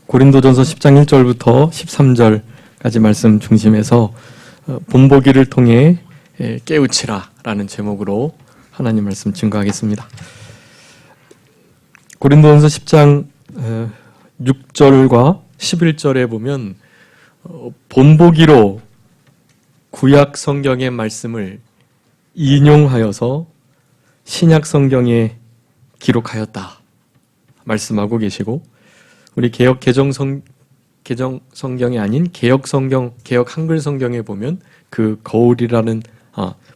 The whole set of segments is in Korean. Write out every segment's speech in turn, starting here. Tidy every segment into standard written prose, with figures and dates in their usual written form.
고린도전서 10장 1절부터 13절까지 말씀 중심에서 본보기를 통해 깨우치라 라는 제목으로 하나님 말씀 증거하겠습니다. 고린도전서 10장 6절과 11절에 보면 본보기로 구약 성경의 말씀을 인용하여서 신약 성경에 기록하였다 말씀하고 계시고, 우리 개역 개정 성경이 아닌 개역 성경, 개역 한글 성경에 보면 그 거울이라는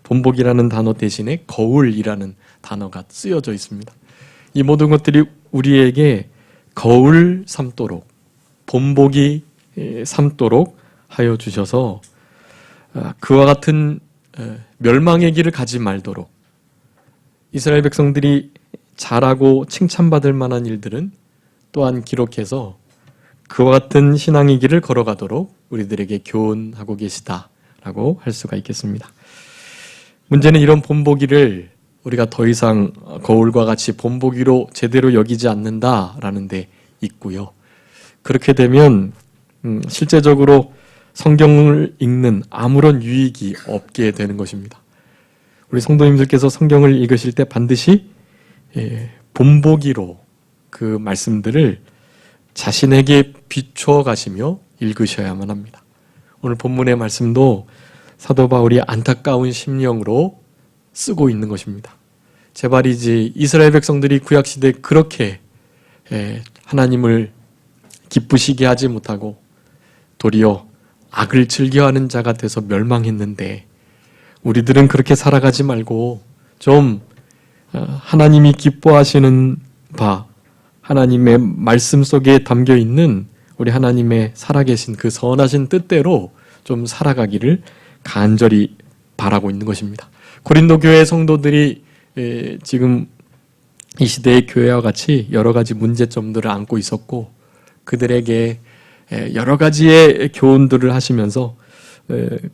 본보기라는 단어 대신에 거울이라는 단어가 쓰여져 있습니다. 이 모든 것들이 우리에게 거울 삼도록, 본보기 삼도록 하여 주셔서 그와 같은 멸망의 길을 가지 말도록, 이스라엘 백성들이 잘하고 칭찬받을 만한 일들은 또한 기록해서 그와 같은 신앙의 길을 걸어가도록 우리들에게 교훈하고 계시다라고 할 수가 있겠습니다. 문제는 이런 본보기를 우리가 더 이상 거울과 같이 본보기로 제대로 여기지 않는다라는 데 있고요. 그렇게 되면 실제적으로 성경을 읽는 아무런 유익이 없게 되는 것입니다. 우리 성도님들께서 성경을 읽으실 때 반드시 본보기로 그 말씀들을 자신에게 비추어 가시며 읽으셔야만 합니다. 오늘 본문의 말씀도 사도 바울이 안타까운 심령으로 쓰고 있는 것입니다. 제발이지 이스라엘 백성들이 구약시대에 그렇게 하나님을 기쁘시게 하지 못하고 도리어 악을 즐겨하는 자가 돼서 멸망했는데, 우리들은 그렇게 살아가지 말고 좀 하나님이 기뻐하시는 바, 하나님의 말씀 속에 담겨 있는 우리 하나님의 살아계신 그 선하신 뜻대로 좀 살아가기를 간절히 바라고 있는 것입니다. 고린도 교회 성도들이 지금 이 시대의 교회와 같이 여러 가지 문제점들을 안고 있었고, 그들에게 여러 가지의 교훈들을 하시면서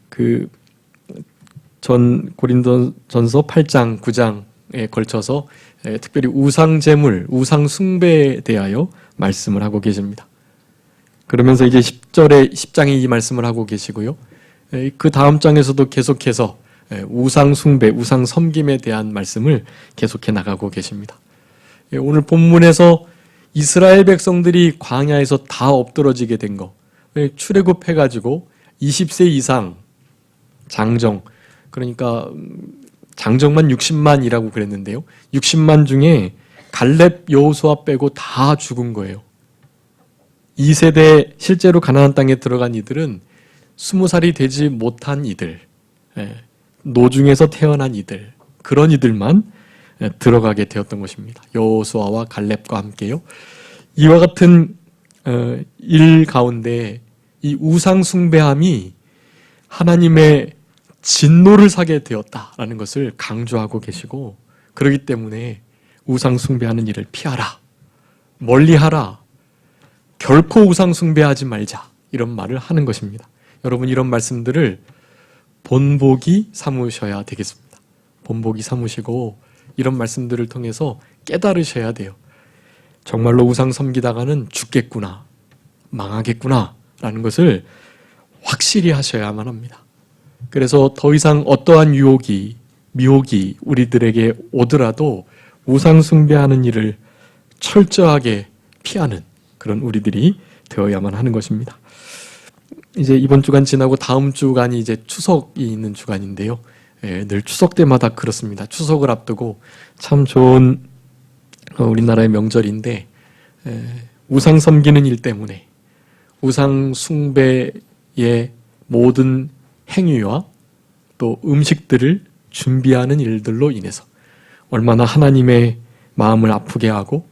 그 전 고린도전서 8장, 9장에 걸쳐서 특별히 우상제물, 우상숭배에 대하여 말씀을 하고 계십니다. 그러면서 이제 10장에 이 말씀을 하고 계시고요. 그 다음 장에서도 계속해서 우상숭배, 우상섬김에 대한 말씀을 계속해 나가고 계십니다. 오늘 본문에서 이스라엘 백성들이 광야에서 다 엎드러지게 된 거, 출애굽해가지고 20세 이상 장정, 그러니까 장정만 60만이라고 그랬는데요. 60만 중에 갈렙, 여호수아 빼고 다 죽은 거예요. 2세대 실제로 가나안 땅에 들어간 이들은 20살이 되지 못한 이들, 노중에서 태어난 이들, 그런 이들만 들어가게 되었던 것입니다. 여호수아와 갈렙과 함께요. 이와 같은 일 가운데 이 우상 숭배함이 하나님의 진노를 사게 되었다라는 것을 강조하고 계시고, 그렇기 때문에 우상 숭배하는 일을 피하라, 멀리하라, 결코 우상 숭배하지 말자, 이런 말을 하는 것입니다. 여러분, 이런 말씀들을 본보기 삼으셔야 되겠습니다. 본보기 삼으시고 이런 말씀들을 통해서 깨달으셔야 돼요. 정말로 우상 섬기다가는 죽겠구나, 망하겠구나 라는 것을 확실히 하셔야만 합니다. 그래서 더 이상 어떠한 유혹이, 미혹이 우리들에게 오더라도 우상 숭배하는 일을 철저하게 피하는 그런 우리들이 되어야만 하는 것입니다. 이제 이번 주간 지나고 다음 주간이 이제 추석이 있는 주간인데요. 늘 추석 때마다 그렇습니다. 추석을 앞두고 참 좋은 우리나라의 명절인데, 우상 섬기는 일 때문에 우상 숭배의 모든 행위와 또 음식들을 준비하는 일들로 인해서 얼마나 하나님의 마음을 아프게 하고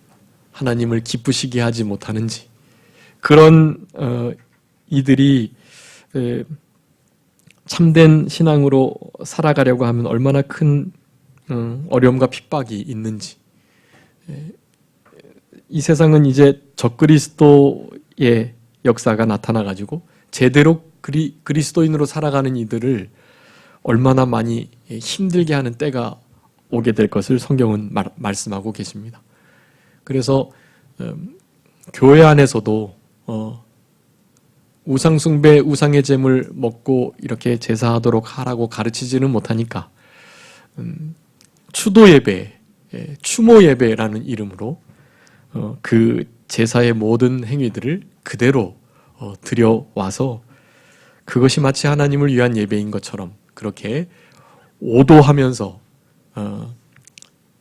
하나님을 기쁘시게 하지 못하는지, 그런 이들이 참된 신앙으로 살아가려고 하면 얼마나 큰 어려움과 핍박이 있는지. 이 세상은 이제 적그리스도의 역사가 나타나가지고 제대로 그리스도인으로 살아가는 이들을 얼마나 많이 힘들게 하는 때가 오게 될 것을 성경은 말씀하고 계십니다. 그래서 교회 안에서도 우상숭배, 우상의 제물 먹고 이렇게 제사하도록 하라고 가르치지는 못하니까 추도 예배, 추모 예배라는 이름으로 그 제사의 모든 행위들을 그대로 들여와서 그것이 마치 하나님을 위한 예배인 것처럼 그렇게 오도하면서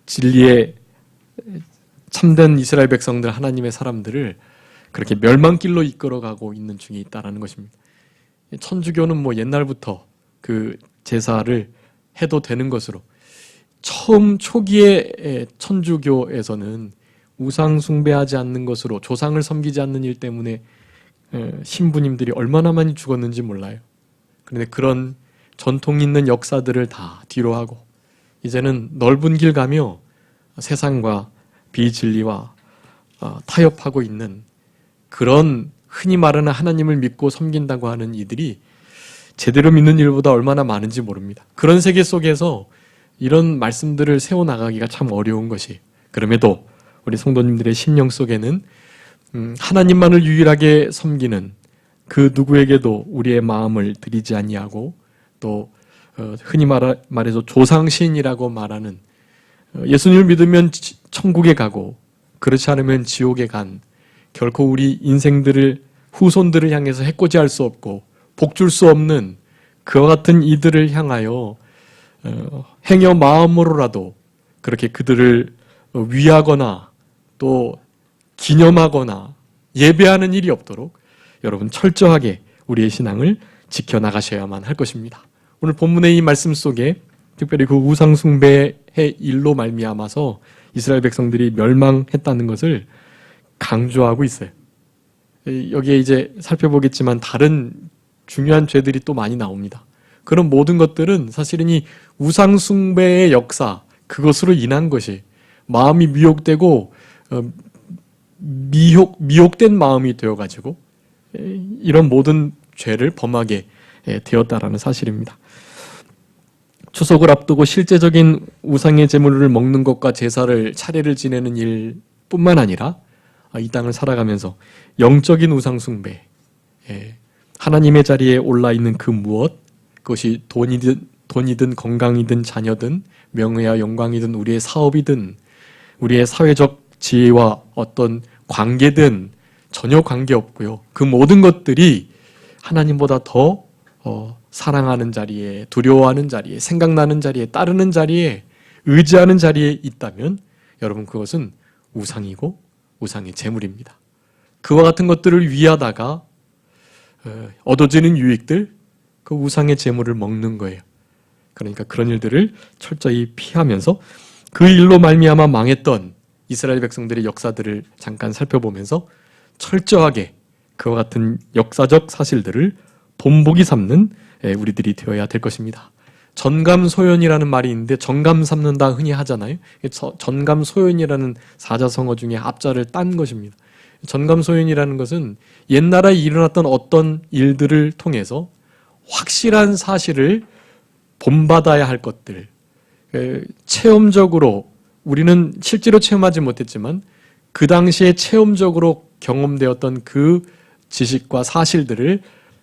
진리의 참된 이스라엘 백성들, 하나님의 사람들을 그렇게 멸망길로 이끌어가고 있는 중에 있다는 것입니다. 천주교는 뭐 옛날부터 그 제사를 해도 되는 것으로, 처음 초기에 천주교에서는 우상 숭배하지 않는 것으로, 조상을 섬기지 않는 일 때문에 신부님들이 얼마나 많이 죽었는지 몰라요. 그런데 그런 전통 있는 역사들을 다 뒤로 하고 이제는 넓은 길 가며 세상과 비진리와 타협하고 있는 그런 흔히 말하는 하나님을 믿고 섬긴다고 하는 이들이 제대로 믿는 일보다 얼마나 많은지 모릅니다. 그런 세계 속에서 이런 말씀들을 세워나가기가 참 어려운 것이, 그럼에도 우리 성도님들의 심령 속에는 하나님만을 유일하게 섬기는 그 누구에게도 우리의 마음을 드리지 아니하고 또 흔히 말해서 조상신이라고 말하는 예수님을 믿으면 천국에 가고 그렇지 않으면 지옥에 간, 결코 우리 인생들을, 후손들을 향해서 해코지할 수 없고 복줄 수 없는 그와 같은 이들을 향하여 행여 마음으로라도 그렇게 그들을 위하거나 또 기념하거나 예배하는 일이 없도록 여러분 철저하게 우리의 신앙을 지켜나가셔야만 할 것입니다. 오늘 본문의 이 말씀 속에 특별히 그 우상숭배의 일로 말미암아서 이스라엘 백성들이 멸망했다는 것을 강조하고 있어요. 여기에 이제 살펴보겠지만 다른 중요한 죄들이 또 많이 나옵니다. 그런 모든 것들은 사실은 이 우상숭배의 역사, 그것으로 인한 것이, 마음이 미혹되고 미혹된 마음이 되어가지고 이런 모든 죄를 범하게 되었다라는 사실입니다. 추석을 앞두고 실제적인 우상의 제물을 먹는 것과 제사를, 차례를 지내는 일뿐만 아니라 이 땅을 살아가면서 영적인 우상 숭배, 하나님의 자리에 올라 있는 그 무엇, 그것이 돈이든 건강이든 자녀든 명예와 영광이든 우리의 사업이든 우리의 사회적 지위와 어떤 관계든 전혀 관계없고요. 그 모든 것들이 하나님보다 더 사랑하는 자리에, 두려워하는 자리에, 생각나는 자리에, 따르는 자리에, 의지하는 자리에 있다면 여러분 그것은 우상이고 우상의 제물입니다. 그와 같은 것들을 위하다가 얻어지는 유익들, 그 우상의 제물을 먹는 거예요. 그러니까 그런 일들을 철저히 피하면서 그 일로 말미암아 망했던 이스라엘 백성들의 역사들을 잠깐 살펴보면서 철저하게 그와 같은 역사적 사실들을 본보기 삼는 우리들이 되어야 될 것입니다. 전감소연이라는 말이 있는데 전감 삼는다 흔히 하잖아요. 전감소연이라는 사자성어 중에 앞자를 딴 것입니다. 전감소연이라는 것은 옛날에 일어났던 어떤 일들을 통해서 확실한 사실을 본받아야 할 것들, 체험적으로 우리는 실제로 체험하지 못했지만 그 당시에 체험적으로 경험되었던 그 지식과 사실들을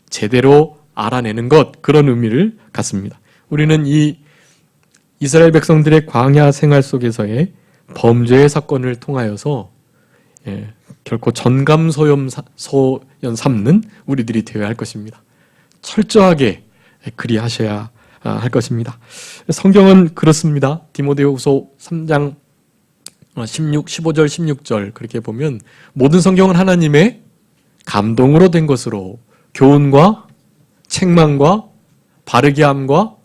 제대로 알아내는 것, 그런 의미를 갖습니다. 우리는 이 이스라엘 백성들의 광야 생활 속에서의 범죄의 사건을 통하여서 결코 전감소연 삼는 우리들이 되어야 할 것입니다. 철저하게 그리하셔야 할 것입니다. 성경은 그렇습니다. 디모데후서 3장 15절 16절 그렇게 보면 모든 성경은 하나님의 감동으로 된 것으로 교훈과 책망과 바르게 함과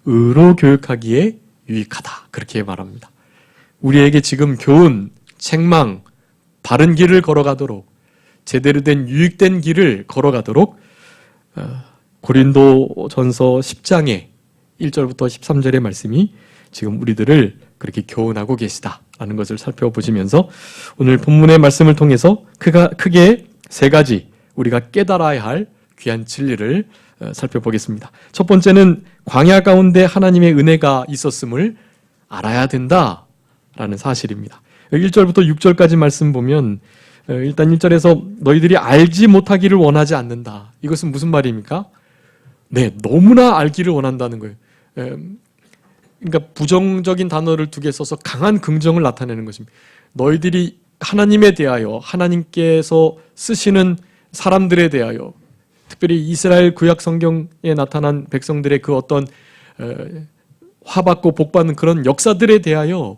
의로 교육하기에 유익하다, 그렇게 말합니다. 우리에게 지금 교훈, 책망, 바른 길을 걸어가도록, 제대로 된 유익된 길을 걸어가도록 고린도전서 10장의 1절부터 13절의 말씀이 지금 우리들을 그렇게 교훈하고 계시다라는 것을 살펴보시면서 오늘 본문의 말씀을 통해서 크게 세 가지 우리가 깨달아야 할 귀한 진리를 살펴보겠습니다. 첫 번째는 광야 가운데 하나님의 은혜가 있었음을 알아야 된다라는 사실입니다. 1절부터 6절까지 말씀 보면 일단 1절에서 너희들이 알지 못하기를 원하지 않는다. 이것은 무슨 말입니까? 네, 너무나 알기를 원한다는 거예요. 그러니까 부정적인 단어를 두 개 써서 강한 긍정을 나타내는 것입니다. 너희들이 하나님에 대하여, 하나님께서 쓰시는 사람들에 대하여, 특별히 이스라엘 구약 성경에 나타난 백성들의 그 어떤 화받고 복받는 그런 역사들에 대하여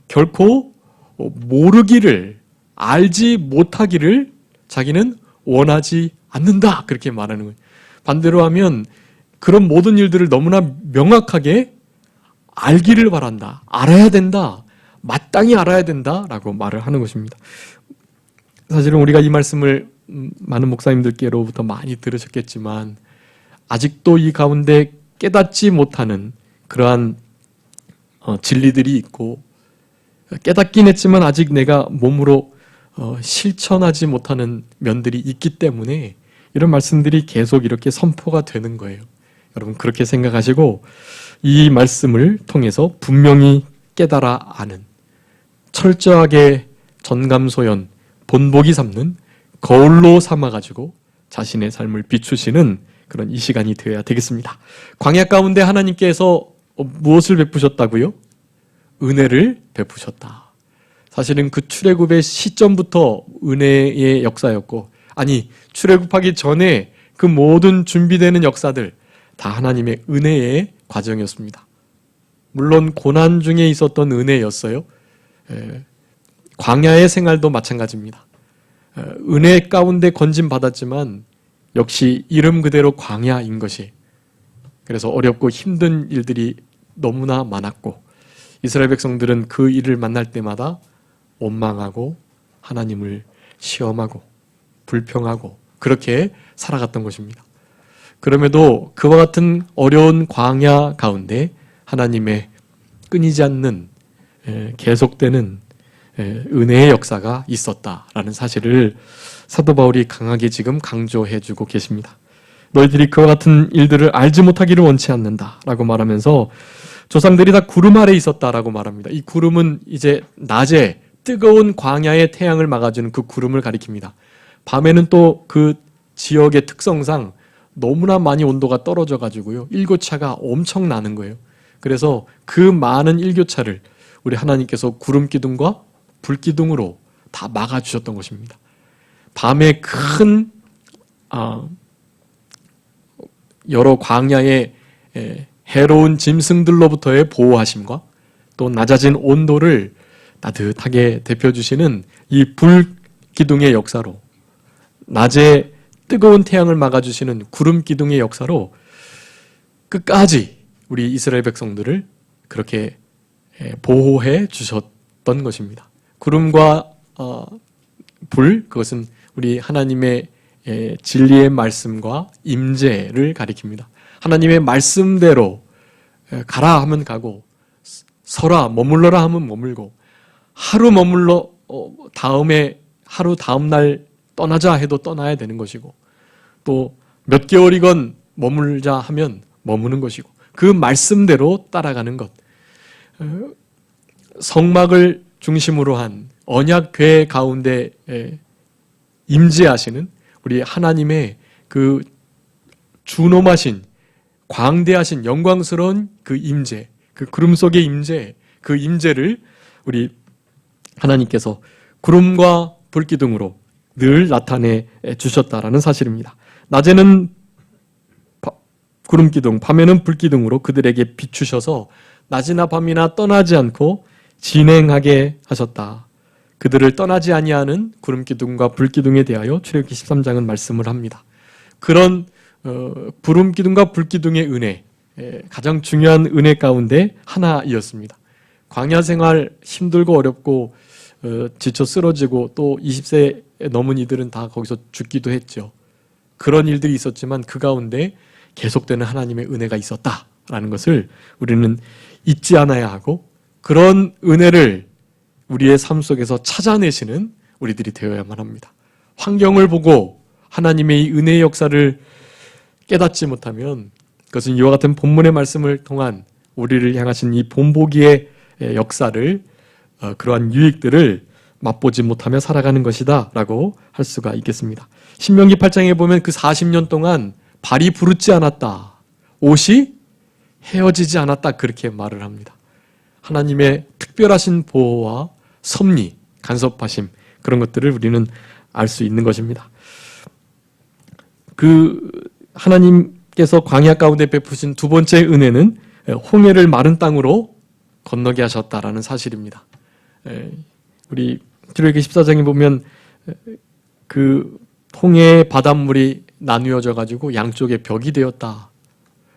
결코 모르기를, 알지 못하기를 자기는 원하지 않는다. 그렇게 말하는 거예요. 반대로 하면 그런 모든 일들을 너무나 명확하게 알기를 바란다. 알아야 된다. 마땅히 알아야 된다라고 말을 하는 것입니다. 사실은 우리가 이 말씀을 많은 목사님들께로부터 많이 들으셨겠지만 아직도 이 가운데 깨닫지 못하는 그러한 진리들이 있고 깨닫긴 했지만 아직 내가 몸으로 실천하지 못하는 면들이 있기 때문에 이런 말씀들이 계속 이렇게 선포가 되는 거예요. 여러분 그렇게 생각하시고 이 말씀을 통해서 분명히 깨달아 아는 철저하게 전감소연 본보기 삼는 거울로 삼아가지고 자신의 삶을 비추시는 그런 이 시간이 되어야 되겠습니다. 광야 가운데 하나님께서 무엇을 베푸셨다고요? 은혜를 베푸셨다. 사실은 그 출애굽의 시점부터 은혜의 역사였고, 아니 출애굽하기 전에 그 모든 준비되는 역사들 다 하나님의 은혜의 과정이었습니다. 물론 고난 중에 있었던 은혜였어요. 광야의 생활도 마찬가지입니다. 은혜 가운데 건짐 받았지만 역시 이름 그대로 광야인 것이, 그래서 어렵고 힘든 일들이 너무나 많았고 이스라엘 백성들은 그 일을 만날 때마다 원망하고 하나님을 시험하고 불평하고 그렇게 살아갔던 것입니다. 그럼에도 그와 같은 어려운 광야 가운데 하나님의 끊이지 않는 계속되는 은혜의 역사가 있었다라는 사실을 사도 바울이 강하게 지금 강조해주고 계십니다. 너희들이 그와 같은 일들을 알지 못하기를 원치 않는다라고 말하면서 조상들이 다 구름 아래 있었다라고 말합니다. 이 구름은 이제 낮에 뜨거운 광야의 태양을 막아주는 그 구름을 가리킵니다. 밤에는 또 그 지역의 특성상 너무나 많이 온도가 떨어져 가지고요, 일교차가 엄청 나는 거예요. 그래서 그 많은 일교차를 우리 하나님께서 구름 기둥과 불 기둥으로 다 막아주셨던 것입니다. 밤에 큰 여러 광야의 해로운 짐승들로부터의 보호하심과 또 낮아진 온도를 따뜻하게 데펴주시는 이 불 기둥의 역사로, 낮에 뜨거운 태양을 막아주시는 구름 기둥의 역사로 끝까지 우리 이스라엘 백성들을 그렇게 보호해 주셨던 것입니다. 구름과 불, 그것은 우리 하나님의 진리의 말씀과 임재를 가리킵니다. 하나님의 말씀대로 가라 하면 가고 서라 머물러라 하면 머물고, 하루 머물러 하루 다음 날 떠나자 해도 떠나야 되는 것이고, 또 몇 개월이건 머물자 하면 머무는 것이고, 그 말씀대로 따라가는 것, 성막을 중심으로 한 언약궤 가운데 임재하시는 우리 하나님의 그 준엄하신 광대하신 영광스러운 그 임재, 그 구름 속의 임재, 그 임재를 우리 하나님께서 구름과 불기둥으로 늘 나타내 주셨다라는 사실입니다. 낮에는 구름기둥, 밤에는 불기둥으로 그들에게 비추셔서 낮이나 밤이나 떠나지 않고 진행하게 하셨다. 그들을 떠나지 아니하는 구름기둥과 불기둥에 대하여 출애굽기 13장은 말씀을 합니다. 그런 구름기둥과 불기둥의 은혜, 가장 중요한 은혜 가운데 하나이었습니다. 광야 생활 힘들고 어렵고 지쳐 쓰러지고 또 20세 넘은 이들은 다 거기서 죽기도 했죠. 그런 일들이 있었지만 그 가운데 계속되는 하나님의 은혜가 있었다라는 것을 우리는 잊지 않아야 하고, 그런 은혜를 우리의 삶 속에서 찾아내시는 우리들이 되어야만 합니다. 환경을 보고 하나님의 이 은혜의 역사를 깨닫지 못하면 그것은 이와 같은 본문의 말씀을 통한 우리를 향하신 이 본보기의 역사를, 그러한 유익들을 맛보지 못하며 살아가는 것이다 라고 할 수가 있겠습니다. 신명기 8장에 보면 그 40년 동안 발이 부르지 않았다, 옷이 헤어지지 않았다, 그렇게 말을 합니다. 하나님의 특별하신 보호와 섭리, 간섭하심, 그런 것들을 우리는 알 수 있는 것입니다. 그 하나님께서 광야 가운데 베푸신 두 번째 은혜는 홍해를 마른 땅으로 건너게 하셨다라는 사실입니다. 우리 출애굽기 14장에 보면 그 홍해의 바닷물이 나누어져 가지고 양쪽에 벽이 되었다.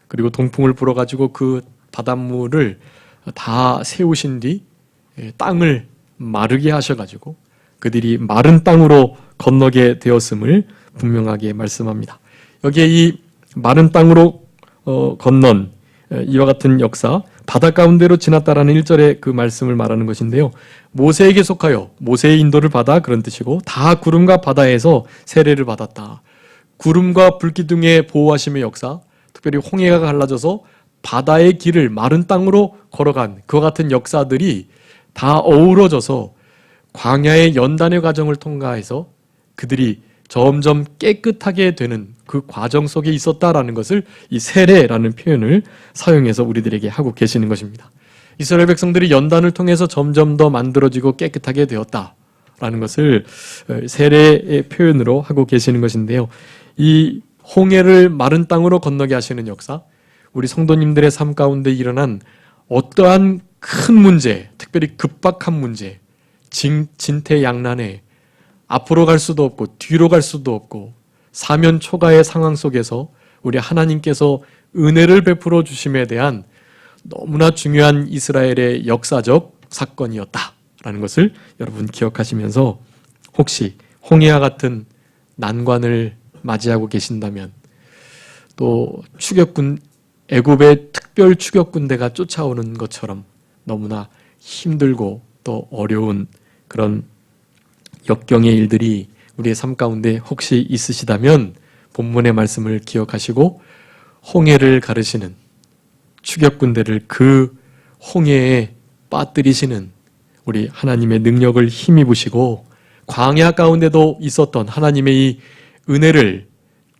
그리고 동풍을 불어 가지고 그 바닷물을 다 세우신 뒤 땅을 마르게 하셔 가지고 그들이 마른 땅으로 건너게 되었음을 분명하게 말씀합니다. 여기에 이 마른 땅으로 건넌 이와 같은 역사, 바다 가운데로 지났다라는 1절의 그 말씀을 말하는 것인데요. 모세에게 속하여 모세의 인도를 받아, 그런 뜻이고, 다 구름과 바다에서 세례를 받았다. 구름과 불기둥의 보호하심의 역사, 특별히 홍해가 갈라져서 바다의 길을 마른 땅으로 걸어간 그와 같은 역사들이 다 어우러져서 광야의 연단의 과정을 통과해서 그들이 점점 깨끗하게 되는 그 과정 속에 있었다라는 것을 이 세례라는 표현을 사용해서 우리들에게 하고 계시는 것입니다. 이스라엘 백성들이 연단을 통해서 점점 더 만들어지고 깨끗하게 되었다라는 것을 세례의 표현으로 하고 계시는 것인데요. 이 홍해를 마른 땅으로 건너게 하시는 역사, 우리 성도님들의 삶 가운데 일어난 어떠한 큰 문제, 특별히 급박한 문제, 진퇴양난에 앞으로 갈 수도 없고 뒤로 갈 수도 없고 사면 초가의 상황 속에서 우리 하나님께서 은혜를 베풀어 주심에 대한 너무나 중요한 이스라엘의 역사적 사건이었다라는 것을 여러분 기억하시면서, 혹시 홍해와 같은 난관을 맞이하고 계신다면, 또 추격군, 애굽의 특별 추격군대가 쫓아오는 것처럼 너무나 힘들고 또 어려운 그런 역경의 일들이 우리의 삶 가운데 혹시 있으시다면 본문의 말씀을 기억하시고 홍해를 가르시는, 추격군대를 그 홍해에 빠뜨리시는 우리 하나님의 능력을 힘입으시고 광야 가운데도 있었던 하나님의 이 은혜를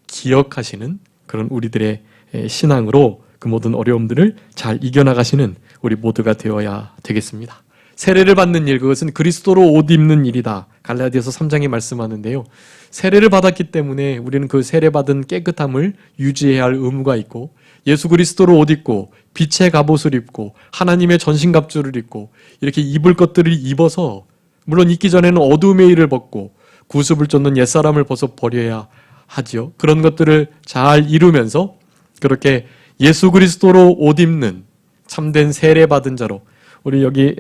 기억하시는 그런 우리들의 신앙으로 그 모든 어려움들을 잘 이겨나가시는 우리 모두가 되어야 되겠습니다. 세례를 받는 일, 그것은 그리스도로 옷 입는 일이다. 갈라디아서 3장에 말씀하는데요. 세례를 받았기 때문에 우리는 그 세례받은 깨끗함을 유지해야 할 의무가 있고, 예수 그리스도로 옷 입고 빛의 갑옷을 입고 하나님의 전신갑주를 입고 이렇게 입을 것들을 입어서, 물론 입기 전에는 어두움의 일을 벗고 구습을 쫓는 옛사람을 벗어 버려야 하지요. 그런 것들을 잘 이루면서 그렇게 예수 그리스도로 옷 입는 참된 세례받은 자로, 우리 여기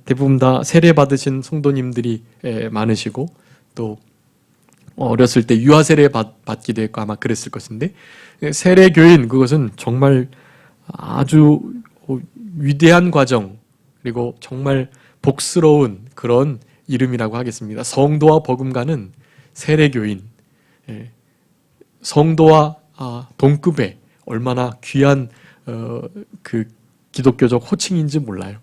대부분 다 세례받으신 성도님들이 많으시고, 또 어렸을 때 유아세례 받기도 했고 아마 그랬을 것인데, 세례교인, 그것은 정말 아주 위대한 과정, 그리고 정말 복스러운 그런 이름이라고 하겠습니다. 성도와 버금가는 세례교인, 성도와 동급의 얼마나 귀한 그 기독교적 호칭인지 몰라요.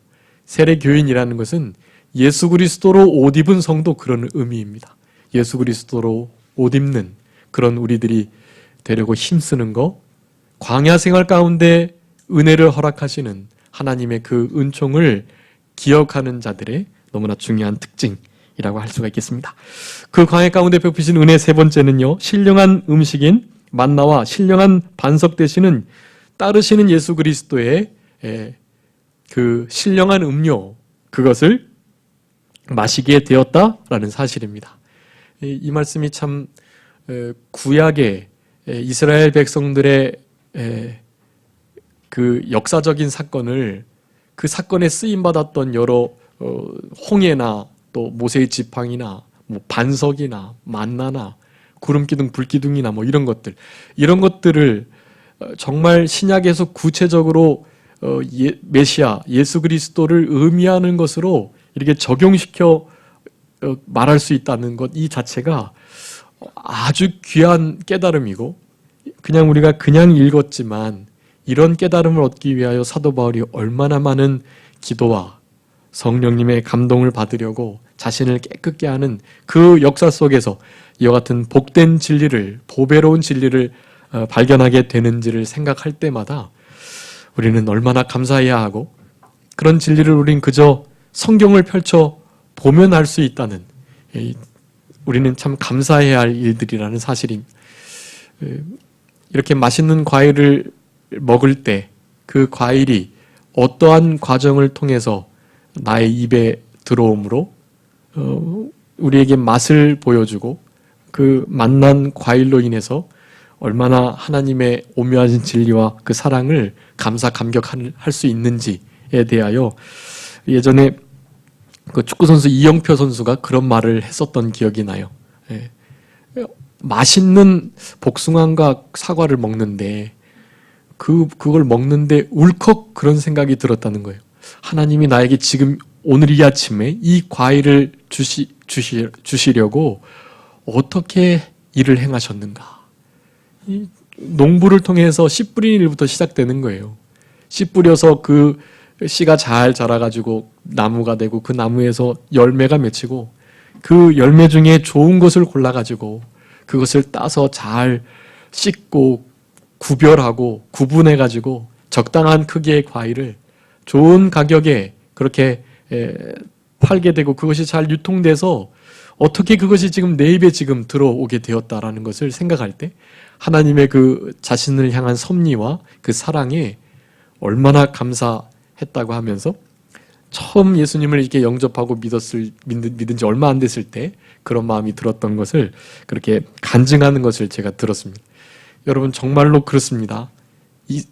세례교인이라는 것은 예수 그리스도로 옷 입은 성도, 그런 의미입니다. 예수 그리스도로 옷 입는 그런 우리들이 되려고 힘쓰는 거, 광야 생활 가운데 은혜를 허락하시는 하나님의 그 은총을 기억하는 자들의 너무나 중요한 특징이라고 할 수가 있겠습니다. 그 광야 가운데 베푸신 은혜 세 번째는요, 신령한 음식인 만나와 신령한 반석 되시는 따르시는 예수 그리스도의 그 신령한 음료, 그것을 마시게 되었다라는 사실입니다. 이 말씀이 참 구약의 이스라엘 백성들의 그 역사적인 사건을, 그 사건에 쓰임받았던 여러 홍해나 또 모세의 지팡이나 뭐 반석이나 만나나 구름기둥 불기둥이나 뭐 이런 것들을 정말 신약에서 구체적으로 메시아 예수 그리스도를 의미하는 것으로 이렇게 적용시켜 말할 수 있다는 것, 이 자체가 아주 귀한 깨달음이고, 그냥 우리가 그냥 읽었지만 이런 깨달음을 얻기 위하여 사도 바울이 얼마나 많은 기도와 성령님의 감동을 받으려고 자신을 깨끗게 하는 그 역사 속에서 이와 같은 복된 진리를, 보배로운 진리를 발견하게 되는지를 생각할 때마다 우리는 얼마나 감사해야 하고, 그런 진리를 우린 그저 성경을 펼쳐 보면 알 수 있다는, 우리는 참 감사해야 할 일들이라는 사실입니다. 이렇게 맛있는 과일을 먹을 때 그 과일이 어떠한 과정을 통해서 나의 입에 들어옴으로 우리에게 맛을 보여주고, 그 맛난 과일로 인해서 얼마나 하나님의 오묘하신 진리와 그 사랑을 감사 감격할 수 있는지에 대하여 예전에 그 축구선수 이영표 선수가 그런 말을 했었던 기억이 나요. 맛있는 복숭아과 사과를 먹는데 그걸 먹는데 울컥 그런 생각이 들었다는 거예요. 하나님이 나에게 지금 오늘 이 아침에 이 과일을 주시려고 어떻게 일을 행하셨는가. 이 농부를 통해서 씨 뿌리는 일부터 시작되는 거예요. 씨 뿌려서 그 씨가 잘 자라가지고 나무가 되고, 그 나무에서 열매가 맺히고, 그 열매 중에 좋은 것을 골라가지고 그것을 따서 잘 씻고 구별하고 구분해가지고 적당한 크기의 과일을 좋은 가격에 그렇게 팔게 되고, 그것이 잘 유통돼서 어떻게 그것이 지금 내 입에 지금 들어오게 되었다라는 것을 생각할 때 하나님의 그 자신을 향한 섭리와 그 사랑에 얼마나 감사했다고 하면서, 처음 예수님을 이렇게 영접하고 믿은 지 얼마 안 됐을 때 그런 마음이 들었던 것을 그렇게 간증하는 것을 제가 들었습니다. 여러분, 정말로 그렇습니다. 이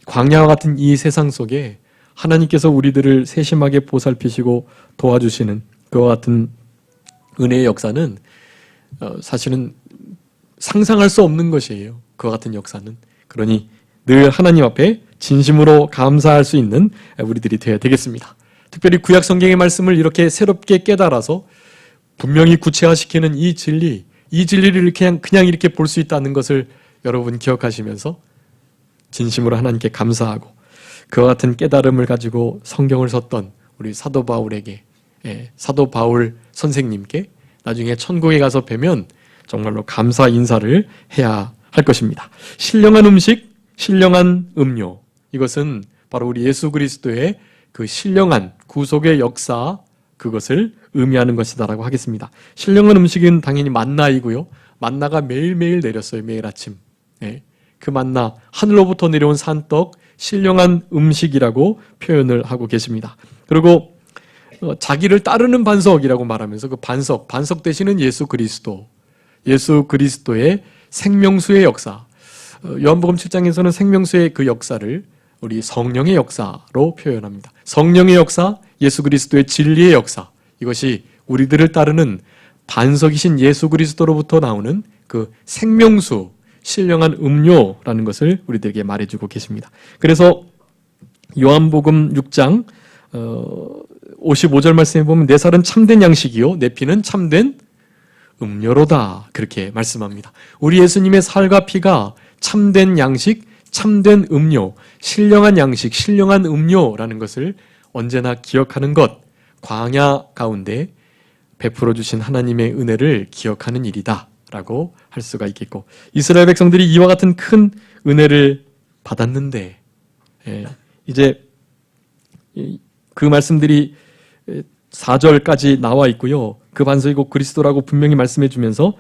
광야와 같은 이 세상 속에 하나님께서 우리들을 세심하게 보살피시고 도와주시는 그와 같은 은혜의 역사는 사실은 상상할 수 없는 것이에요. 그와 같은 역사는. 그러니 늘 하나님 앞에 진심으로 감사할 수 있는 우리들이 되어야 되겠습니다. 특별히 구약 성경의 말씀을 이렇게 새롭게 깨달아서 분명히 구체화시키는 이 진리를 그냥 이렇게 볼 수 있다는 것을 여러분 기억하시면서 진심으로 하나님께 감사하고, 그와 같은 깨달음을 가지고 성경을 썼던 우리 사도 바울에게, 사도 바울 선생님께 나중에 천국에 가서 뵈면 정말로 감사 인사를 해야 할 것입니다. 신령한 음식, 신령한 음료, 이것은 바로 우리 예수 그리스도의 그 신령한 구속의 역사, 그것을 의미하는 것이다라고 하겠습니다. 신령한 음식은 당연히 만나이고요. 만나가 매일매일 내렸어요. 매일 아침. 그 만나, 하늘로부터 내려온 산떡, 신령한 음식이라고 표현을 하고 계십니다. 그리고 자기를 따르는 반석이라고 말하면서 그 반석 되시는 예수 그리스도의 생명수의 역사, 요한복음 7장에서는 생명수의 그 역사를 우리 성령의 역사로 표현합니다. 성령의 역사, 예수 그리스도의 진리의 역사, 이것이 우리들을 따르는 반석이신 예수 그리스도로부터 나오는 그 생명수, 신령한 음료라는 것을 우리들에게 말해주고 계십니다. 그래서 요한복음 6장 55절 말씀에 보면 내 살은 참된 양식이요 내 피는 참된 음료로다, 그렇게 말씀합니다. 우리 예수님의 살과 피가 참된 양식, 참된 음료, 신령한 양식, 신령한 음료라는 것을 언제나 기억하는 것, 광야 가운데 베풀어 주신 하나님의 은혜를 기억하는 일이다 라고 할 수가 있겠고, 이스라엘 백성들이 이와 같은 큰 은혜를 받았는데 이제 그 말씀들이 4절까지 나와 있고요. 그 반석이 곧 그리스도라고 분명히 말씀해 주면서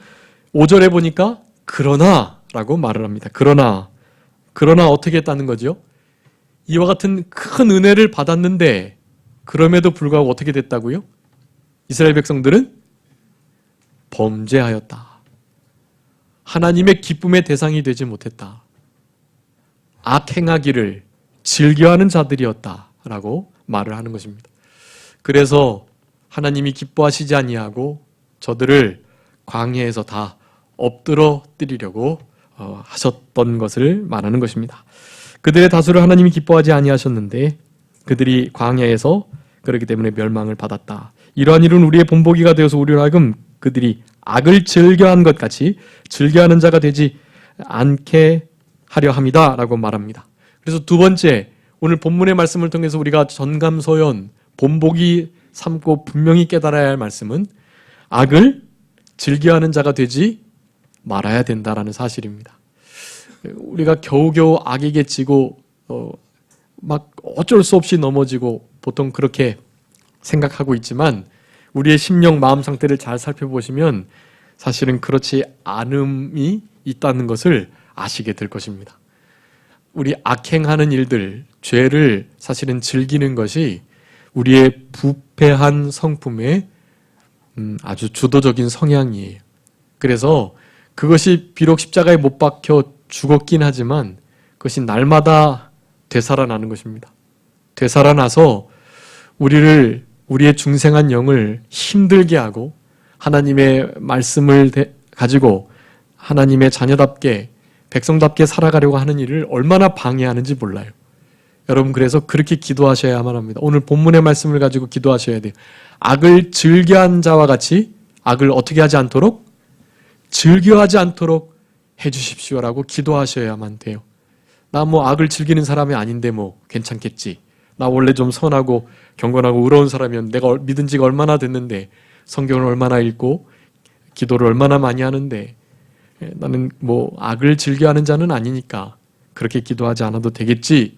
5절에 보니까 그러나 라고 말을 합니다. 그러나 어떻게 했다는 거죠? 이와 같은 큰 은혜를 받았는데 그럼에도 불구하고 어떻게 됐다고요? 이스라엘 백성들은 범죄하였다. 하나님의 기쁨의 대상이 되지 못했다. 악행하기를 즐겨하는 자들이었다라고 말을 하는 것입니다. 그래서 하나님이 기뻐하시지 아니하고 저들을 광야에서 다 엎드러뜨리려고 하셨던 것을 말하는 것입니다. 그들의 다수를 하나님이 기뻐하지 아니하셨는데 그들이 광야에서 그렇기 때문에 멸망을 받았다. 이러한 일은 우리의 본보기가 되어서 우리로 하여금 그들이 악을 즐겨한 것 같이 즐겨하는 자가 되지 않게 하려 함이다 라고 말합니다. 그래서 두 번째, 오늘 본문의 말씀을 통해서 우리가 전감소연 본보기 삼고 분명히 깨달아야 할 말씀은 악을 즐겨하는 자가 되지 말아야 된다라는 사실입니다. 우리가 겨우겨우 악에게 지고 막 어쩔 수 없이 넘어지고 보통 그렇게 생각하고 있지만 우리의 심령 마음 상태를 잘 살펴보시면 사실은 그렇지 않음이 있다는 것을 아시게 될 것입니다. 우리 악행하는 일들, 죄를 사실은 즐기는 것이 우리의 부패한 성품의 아주 주도적인 성향이에요. 그래서 그것이 비록 십자가에 못 박혀 죽었긴 하지만 그것이 날마다 되살아나는 것입니다. 되살아나서 우리의 중생한 영을 힘들게 하고 하나님의 말씀을 가지고 하나님의 자녀답게 백성답게 살아가려고 하는 일을 얼마나 방해하는지 몰라요. 여러분 그래서 그렇게 기도하셔야만 합니다. 오늘 본문의 말씀을 가지고 기도하셔야 돼요. 악을 즐겨한 자와 같이 악을 어떻게 하지 않도록? 즐겨하지 않도록 해주십시오라고 기도하셔야만 돼요. 나 뭐 악을 즐기는 사람이 아닌데 뭐 괜찮겠지. 나 원래 좀 선하고 경건하고 의로운 사람이었는데 내가 믿은 지가 얼마나 됐는데 성경을 얼마나 읽고 기도를 얼마나 많이 하는데 나는 뭐 악을 즐겨하는 자는 아니니까 그렇게 기도하지 않아도 되겠지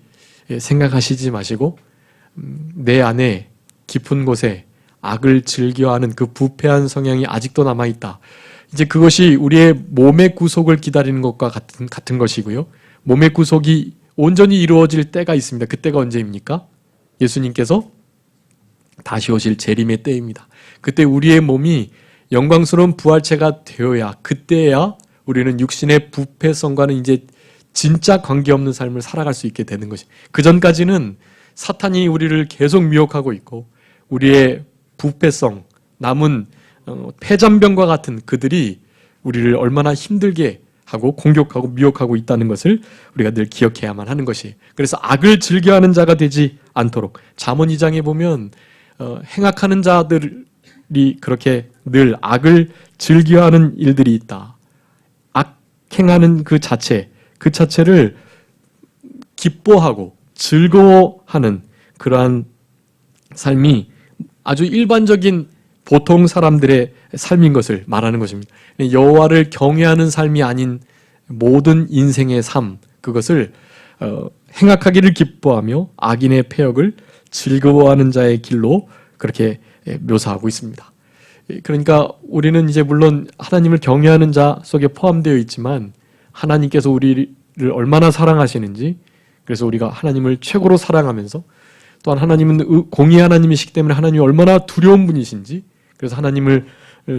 생각하시지 마시고 내 안에 깊은 곳에 악을 즐겨하는 그 부패한 성향이 아직도 남아있다. 이제 그것이 우리의 몸의 구속을 기다리는 것과 같은 것이고요. 몸의 구속이 온전히 이루어질 때가 있습니다. 그때가 언제입니까? 예수님께서 다시 오실 재림의 때입니다. 그때 우리의 몸이 영광스러운 부활체가 되어야 그때야 우리는 육신의 부패성과는 이제 진짜 관계없는 삶을 살아갈 수 있게 되는 것이. 그 전까지는 사탄이 우리를 계속 미혹하고 있고 우리의 부패성, 남은 폐잔병과 같은 그들이 우리를 얼마나 힘들게 하고 공격하고 미혹하고 있다는 것을 우리가 늘 기억해야만 하는 것이. 그래서 악을 즐겨하는 자가 되지 않도록 잠언 2장에 보면 행악하는 자들이 그렇게 늘 악을 즐겨하는 일들이 있다. 악행하는 그 자체를 기뻐하고 즐거워하는 그러한 삶이 아주 일반적인 보통 사람들의 삶인 것을 말하는 것입니다. 여호와를 경외하는 삶이 아닌 모든 인생의 삶, 그것을 행악하기를 기뻐하며 악인의 패역을 즐거워하는 자의 길로 그렇게 묘사하고 있습니다. 그러니까 우리는 이제 물론 하나님을 경외하는 자 속에 포함되어 있지만 하나님께서 우리를 얼마나 사랑하시는지, 그래서 우리가 하나님을 최고로 사랑하면서 또한 하나님은 공의 하나님이시기 때문에 하나님이 얼마나 두려운 분이신지, 그래서 하나님을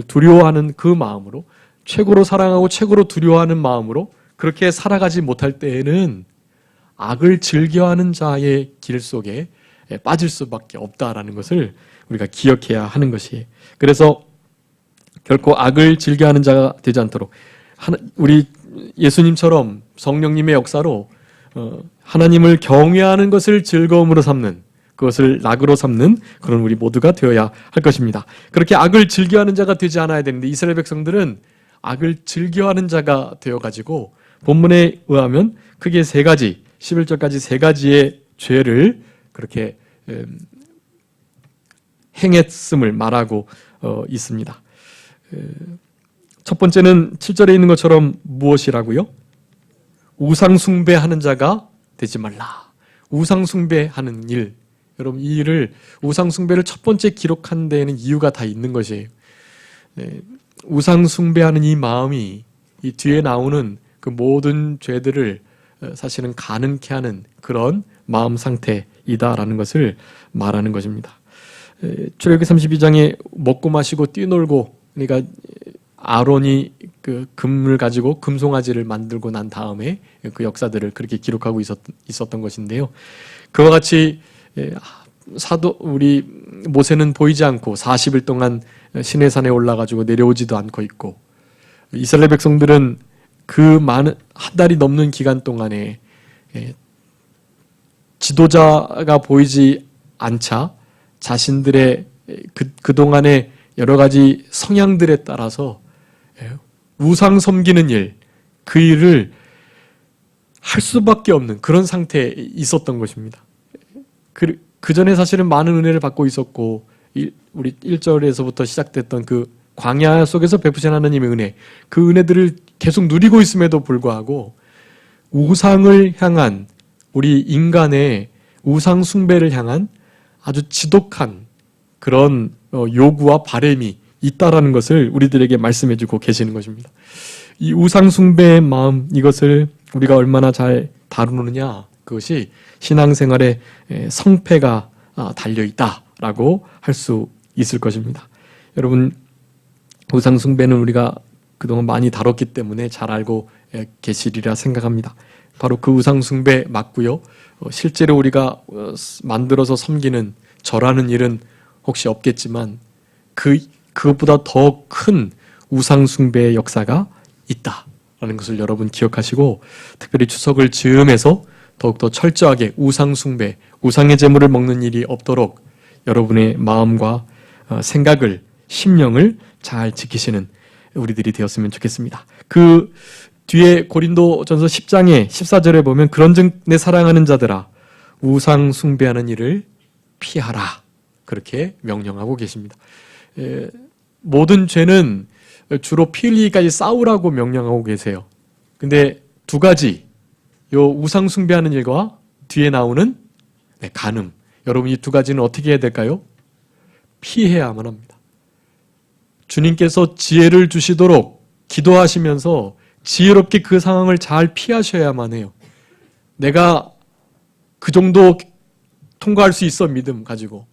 두려워하는 그 마음으로, 최고로 사랑하고 최고로 두려워하는 마음으로 그렇게 살아가지 못할 때에는 악을 즐겨하는 자의 길 속에 빠질 수밖에 없다라는 것을 우리가 기억해야 하는 것이에요. 그래서 결코 악을 즐겨하는 자가 되지 않도록 우리 예수님처럼 성령님의 역사로 하나님을 경외하는 것을 즐거움으로 삼는, 그것을 낙으로 삼는 그런 우리 모두가 되어야 할 것입니다. 그렇게 악을 즐겨하는 자가 되지 않아야 되는데 이스라엘 백성들은 악을 즐겨하는 자가 되어가지고 본문에 의하면 크게 3가지, 11절까지 3가지의 죄를 그렇게 행했음을 말하고 있습니다. 첫 번째는 7절에 있는 것처럼 무엇이라고요? 우상 숭배하는 자가 되지 말라. 우상 숭배하는 일. 여러분, 이 일을, 우상 숭배를 첫 번째 기록한 데에는 이유가 다 있는 것이에요. 우상 숭배하는 이 마음이 이 뒤에 나오는 그 모든 죄들을 사실은 가능케 하는 그런 마음 상태이다라는 것을 말하는 것입니다. 출애굽기 32장에 먹고 마시고 뛰놀고, 그러니까 아론이 그 금을 가지고 금송아지를 만들고 난 다음에 그 역사들을 그렇게 기록하고 있었던 것인데요. 그와 같이 우리 모세는 보이지 않고 40일 동안 시내산에 올라가지고 내려오지도 않고 있고, 이스라엘 백성들은 그 많은 한 달이 넘는 기간 동안에 지도자가 보이지 않자 자신들의 그동안의 여러 가지 성향들에 따라서 우상 섬기는 일, 그 일을 할 수밖에 없는 그런 상태에 있었던 것입니다. 그 전에 사실은 많은 은혜를 받고 있었고 우리 1절에서부터 시작됐던 그 광야 속에서 베푸신 하나님의 은혜, 그 은혜들을 계속 누리고 있음에도 불구하고 우상을 향한, 우리 인간의 우상 숭배를 향한 아주 지독한 그런 요구와 바램이 있다라는 것을 우리들에게 말씀해주고 계시는 것입니다. 이 우상 숭배의 마음, 이것을 우리가 얼마나 잘 다루느냐, 그것이 신앙생활의 성패가 달려있다라고 할 수 있을 것입니다. 여러분, 우상 숭배는 우리가 그동안 많이 다뤘기 때문에 잘 알고 계시리라 생각합니다. 바로 그 우상 숭배 맞고요. 실제로 우리가 만들어서 섬기는 절하는 일은 혹시 없겠지만 그것보다 더 큰 우상 숭배의 역사가 있다라는 것을 여러분 기억하시고, 특별히 추석을 즈음해서 더욱더 철저하게 우상 숭배, 우상의 제물을 먹는 일이 없도록 여러분의 마음과 생각을, 심령을 잘 지키시는 우리들이 되었으면 좋겠습니다. 그 뒤에 고린도전서 10장의 14절에 보면 그런즉 내 사랑하는 자들아 우상 숭배하는 일을 피하라, 그렇게 명령하고 계십니다. 모든 죄는 주로 피 흘리기까지 싸우라고 명령하고 계세요. 근데 두 가지, 요 우상 숭배하는 일과 뒤에 나오는 간음, 여러분 이 두 가지는 어떻게 해야 될까요? 피해야만 합니다. 주님께서 지혜를 주시도록 기도하시면서 지혜롭게 그 상황을 잘 피하셔야만 해요. 내가 그 정도 통과할 수 있어, 믿음 가지고.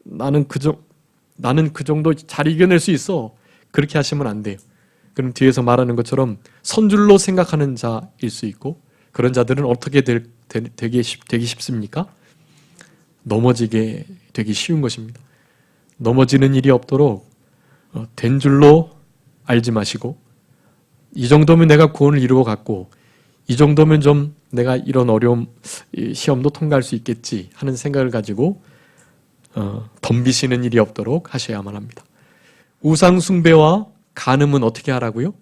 나는 그 정도 잘 이겨낼 수 있어. 그렇게 하시면 안 돼요. 그럼 뒤에서 말하는 것처럼 선줄로 생각하는 자일 수 있고, 그런 자들은 어떻게 되기 쉽습니까? 넘어지게 되기 쉬운 것입니다. 넘어지는 일이 없도록 된 줄로 알지 마시고, 이 정도면 내가 구원을 이루어 갔고, 이 정도면 좀 내가 이런 어려움, 시험도 통과할 수 있겠지 하는 생각을 가지고 덤비시는 일이 없도록 하셔야만 합니다. 우상 숭배와 간음은 어떻게 하라고요?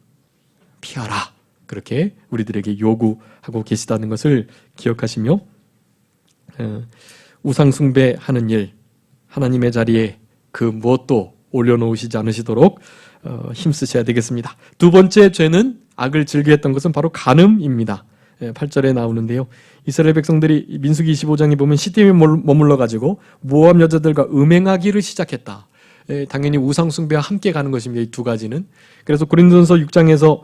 피하라, 그렇게 우리들에게 요구하고 계시다는 것을 기억하시며, 우상 숭배하는 일, 하나님의 자리에 그 무엇도 올려놓으시지 않으시도록 힘쓰셔야 되겠습니다. 두 번째 죄는, 악을 즐겨했던 것은 바로 간음입니다. 8절에 나오는데요. 이스라엘 백성들이 민수기 25장에 보면 시딤에 머물러 가지고 모압 여자들과 음행하기를 시작했다. 당연히 우상 숭배와 함께 가는 것입니다. 이 두 가지는. 그래서 고린도전서 6장에서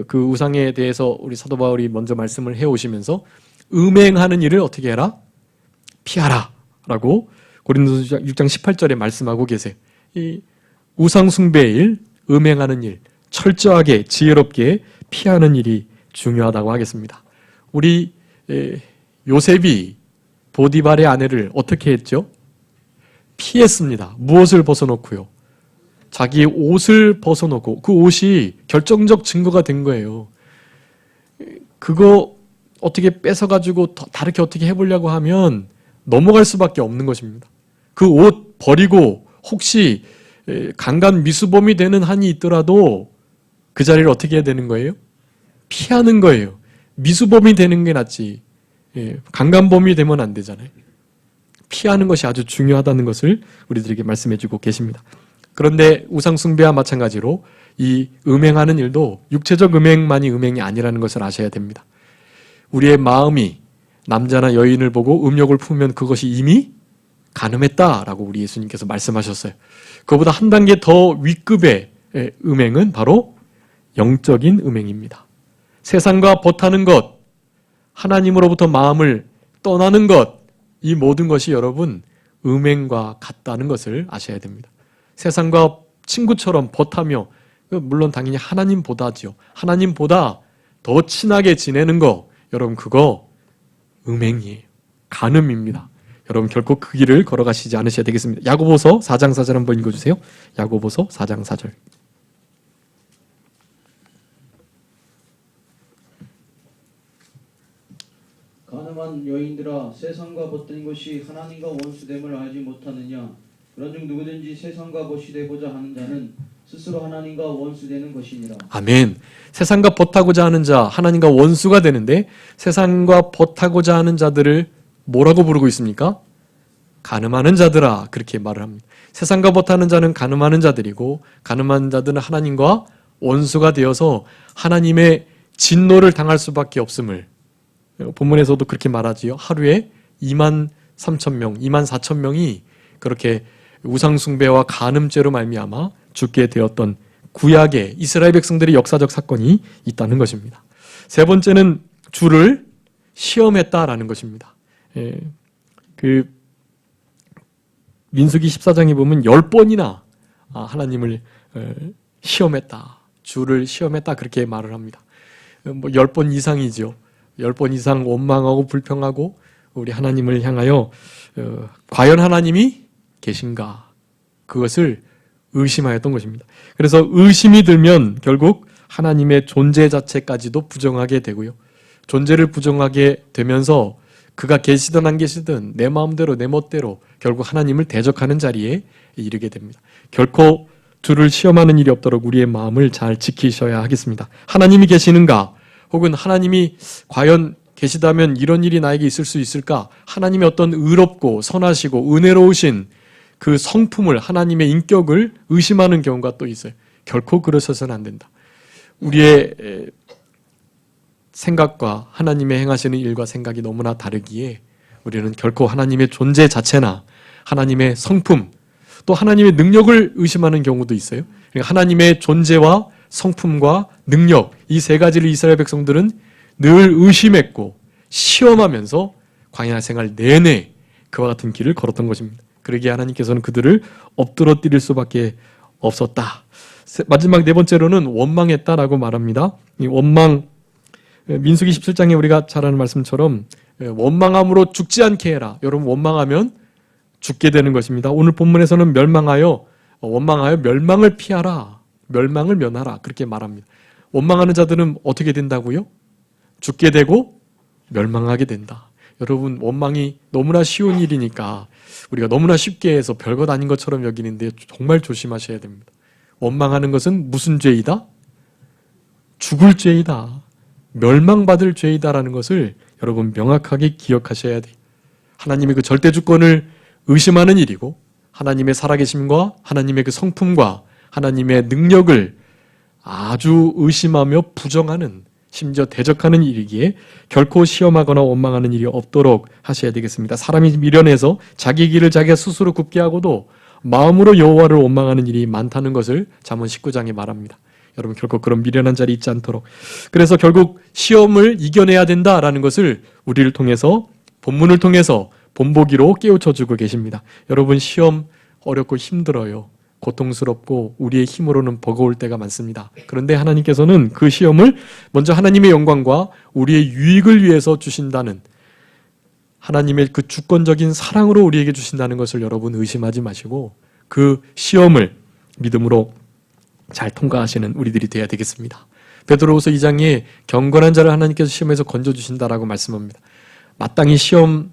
그 우상에 대해서 우리 사도 바울이 먼저 말씀을 해오시면서 음행하는 일을 어떻게 해라? 피하라 라고 고린도전서 6장 18절에 말씀하고 계세요. 이 우상 숭배의 일, 음행하는 일, 철저하게 지혜롭게 피하는 일이 중요하다고 하겠습니다. 우리 요셉이 보디발의 아내를 어떻게 했죠? 피했습니다. 무엇을 벗어놓고요? 자기의 옷을 벗어놓고, 그 옷이 결정적 증거가 된 거예요. 그거 어떻게 뺏어가지고 다르게 어떻게 해보려고 하면 넘어갈 수밖에 없는 것입니다. 그 옷 버리고 혹시 강간 미수범이 되는 한이 있더라도 그 자리를 어떻게 해야 되는 거예요? 피하는 거예요. 미수범이 되는 게 낫지. 강간범이 되면 안 되잖아요. 피하는 것이 아주 중요하다는 것을 우리들에게 말씀해주고 계십니다. 그런데 우상 숭배와 마찬가지로 이 음행하는 일도 육체적 음행만이 음행이 아니라는 것을 아셔야 됩니다. 우리의 마음이 남자나 여인을 보고 음욕을 품으면 그것이 이미 간음했다라고 우리 예수님께서 말씀하셨어요. 그보다 한 단계 더 윗급의 음행은 바로 영적인 음행입니다. 세상과 벗하는 것, 하나님으로부터 마음을 떠나는 것, 이 모든 것이 여러분 음행과 같다는 것을 아셔야 됩니다. 세상과 친구처럼 벗하며, 물론 당연히 하나님보다지요. 하나님보다 더 친하게 지내는 거, 여러분 그거 음행이에요. 간음입니다. 여러분 결코 그 길을 걸어가시지 않으셔야 되겠습니다. 야고보서 4장 4절 한번 읽어주세요. 야고보서 4장 4절. 가늠한 여인들아, 세상과 벗된 것이 하나님과 원수됨을 알지 못하느냐? 그런즉 누구든지 세상과 벗이되고자 하는 자는 스스로 하나님과 원수되는 것이니라. 아멘. 세상과 벗하고자 하는 자, 하나님과 원수가 되는데, 세상과 벗하고자 하는 자들을 뭐라고 부르고 있습니까? 간음하는 자들아, 그렇게 말을 합니다. 세상과 못하는 자는 가늠하는 자들이고 가늠하는 자들은 하나님과 원수가 되어서 하나님의 진노를 당할 수밖에 없음을 본문에서도 그렇게 말하지요. 하루에 2만 3천 명, 2만 4천 명이 그렇게 우상숭배와 간음죄로 말미암아 죽게 되었던 구약의 이스라엘 백성들의 역사적 사건이 있다는 것입니다. 세 번째는 주를 시험했다라는 것입니다. 그 민수기 14장에 보면 10번이나 하나님을 시험했다. 주를 시험했다 그렇게 말을 합니다. 10번 이상이죠. 10번 이상 원망하고 불평하고 우리 하나님을 향하여 과연 하나님이 계신가 그것을 의심하였던 것입니다. 그래서 의심이 들면 결국 하나님의 존재 자체까지도 부정하게 되고요. 존재를 부정하게 되면서 그가 계시든 안 계시든 내 마음대로 내 멋대로 결국 하나님을 대적하는 자리에 이르게 됩니다. 결코 주를 시험하는 일이 없도록 우리의 마음을 잘 지키셔야 하겠습니다. 하나님이 계시는가 혹은 하나님이 과연 계시다면 이런 일이 나에게 있을 수 있을까? 하나님의 어떤 의롭고 선하시고 은혜로우신 그 성품을 하나님의 인격을 의심하는 경우가 또 있어요. 결코 그러셔서는 안 된다. 우리의 생각과 하나님의 행하시는 일과 생각이 너무나 다르기에 우리는 결코 하나님의 존재 자체나 하나님의 성품 또 하나님의 능력을 의심하는 경우도 있어요. 그러니까 하나님의 존재와 성품과 능력 이 세 가지를 이스라엘 백성들은 늘 의심했고 시험하면서 광야 생활 내내 그와 같은 길을 걸었던 것입니다. 그러기에 하나님께서는 그들을 엎드러뜨릴 수밖에 없었다. 마지막 네 번째로는 원망했다라고 말합니다. 이 원망 민수기 17장에 우리가 잘 아는 말씀처럼 원망함으로 죽지 않게 해라. 여러분 원망하면 죽게 되는 것입니다. 오늘 본문에서는 원망하여 멸망을 피하라. 멸망을 면하라. 그렇게 말합니다. 원망하는 자들은 어떻게 된다고요? 죽게 되고 멸망하게 된다. 여러분 원망이 너무나 쉬운 일이니까 우리가 너무나 쉽게 해서 별것 아닌 것처럼 여기는데 정말 조심하셔야 됩니다. 원망하는 것은 무슨 죄이다? 죽을 죄이다. 멸망받을 죄이다라는 것을 여러분 명확하게 기억하셔야 돼요. 하나님의 그 절대 주권을 의심하는 일이고 하나님의 살아계심과 하나님의 그 성품과 하나님의 능력을 아주 의심하며 부정하는 심지어 대적하는 일이기에 결코 시험하거나 원망하는 일이 없도록 하셔야 되겠습니다. 사람이 미련해서 자기 길을 자기가 스스로 굽게 하고도 마음으로 여호와를 원망하는 일이 많다는 것을 잠언 19장에 말합니다. 여러분 결코 그런 미련한 자리 있지 않도록. 그래서 결국 시험을 이겨내야 된다라는 것을 우리를 통해서 본문을 통해서 본보기로 깨우쳐주고 계십니다. 여러분 시험 어렵고 힘들어요. 고통스럽고 우리의 힘으로는 버거울 때가 많습니다. 그런데 하나님께서는 그 시험을 먼저 하나님의 영광과 우리의 유익을 위해서 주신다는 하나님의 그 주권적인 사랑으로 우리에게 주신다는 것을 여러분 의심하지 마시고 그 시험을 믿음으로 잘 통과하시는 우리들이 되어야 되겠습니다. 베드로후서 2장에 경건한 자를 하나님께서 시험에서 건져주신다라고 말씀합니다. 마땅히 시험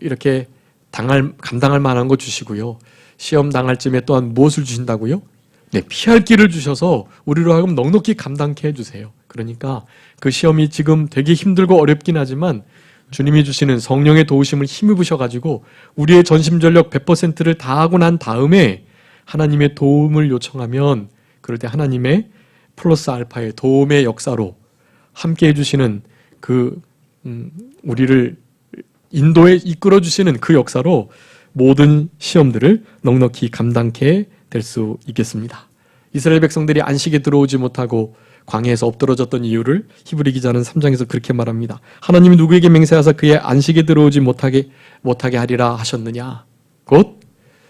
이렇게 감당할 만한 거 주시고요. 시험 당할 쯤에 또한 무엇을 주신다고요? 네, 피할 길을 주셔서 우리로 하여금 넉넉히 감당케 해주세요. 그러니까 그 시험이 지금 되게 힘들고 어렵긴 하지만 주님이 주시는 성령의 도우심을 힘입으셔가지고 우리의 전심전력 100%를 다하고 난 다음에 하나님의 도움을 요청하면 그럴 때 하나님의 플러스 알파의 도움의 역사로 함께 해주시는 그 우리를 인도에 이끌어 주시는 그 역사로 모든 시험들을 넉넉히 감당케 될 수 있겠습니다. 이스라엘 백성들이 안식에 들어오지 못하고 광야에서 엎드러졌던 이유를 히브리 기자는 3장에서 그렇게 말합니다. 하나님이 누구에게 맹세하사 그의 안식에 들어오지 못하게 하리라 하셨느냐? 곧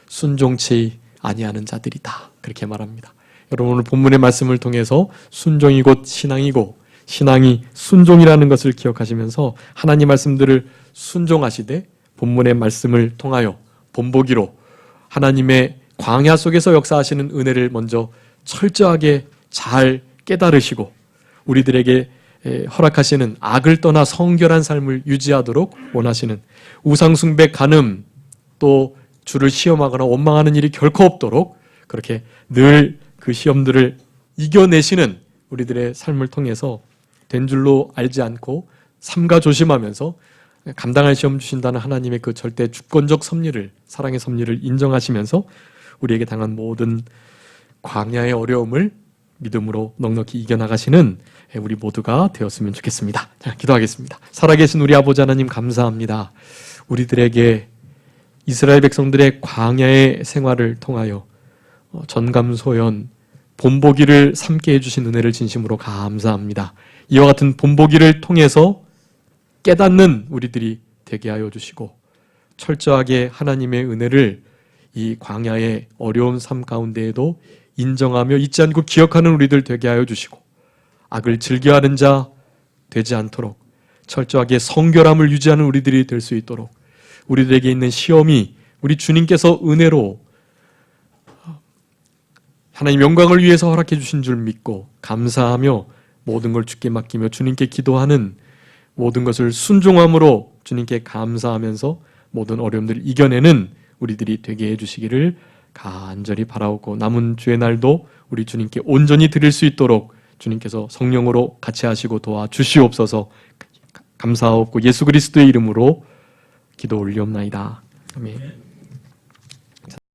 순종치 아니하는 자들이다. 그렇게 말합니다. 여러분 오늘 본문의 말씀을 통해서 순종이 곧 신앙이고 신앙이 순종이라는 것을 기억하시면서 하나님 말씀들을 순종하시되 본문의 말씀을 통하여 본보기로 하나님의 광야 속에서 역사하시는 은혜를 먼저 철저하게 잘 깨달으시고 우리들에게 허락하시는 악을 떠나 성결한 삶을 유지하도록 원하시는 우상숭배 간음 또 주를 시험하거나 원망하는 일이 결코 없도록 그렇게 늘 그 시험들을 이겨내시는 우리들의 삶을 통해서 된 줄로 알지 않고 삼가 조심하면서 감당할 시험 주신다는 하나님의 그 절대 주권적 섭리를 사랑의 섭리를 인정하시면서 우리에게 당한 모든 광야의 어려움을 믿음으로 넉넉히 이겨나가시는 우리 모두가 되었으면 좋겠습니다. 자, 기도하겠습니다. 살아계신 우리 아버지 하나님 감사합니다. 우리들에게 이스라엘 백성들의 광야의 생활을 통하여 전감소연 본보기를 삼게 해주신 은혜를 진심으로 감사합니다. 이와 같은 본보기를 통해서 깨닫는 우리들이 되게 하여 주시고 철저하게 하나님의 은혜를 이 광야의 어려운 삶 가운데에도 인정하며 잊지 않고 기억하는 우리들 되게 하여 주시고 악을 즐겨하는 자 되지 않도록 철저하게 성결함을 유지하는 우리들이 될 수 있도록 우리들에게 있는 시험이 우리 주님께서 은혜로 하나님 영광을 위해서 허락해 주신 줄 믿고 감사하며 모든 걸 주께 맡기며 주님께 기도하는 모든 것을 순종함으로 주님께 감사하면서 모든 어려움들을 이겨내는 우리들이 되게 해주시기를 간절히 바라오고 남은 주의 날도 우리 주님께 온전히 드릴 수 있도록 주님께서 성령으로 같이 하시고 도와주시옵소서. 감사하옵고 예수 그리스도의 이름으로 기도 올리옵나이다. 아멘.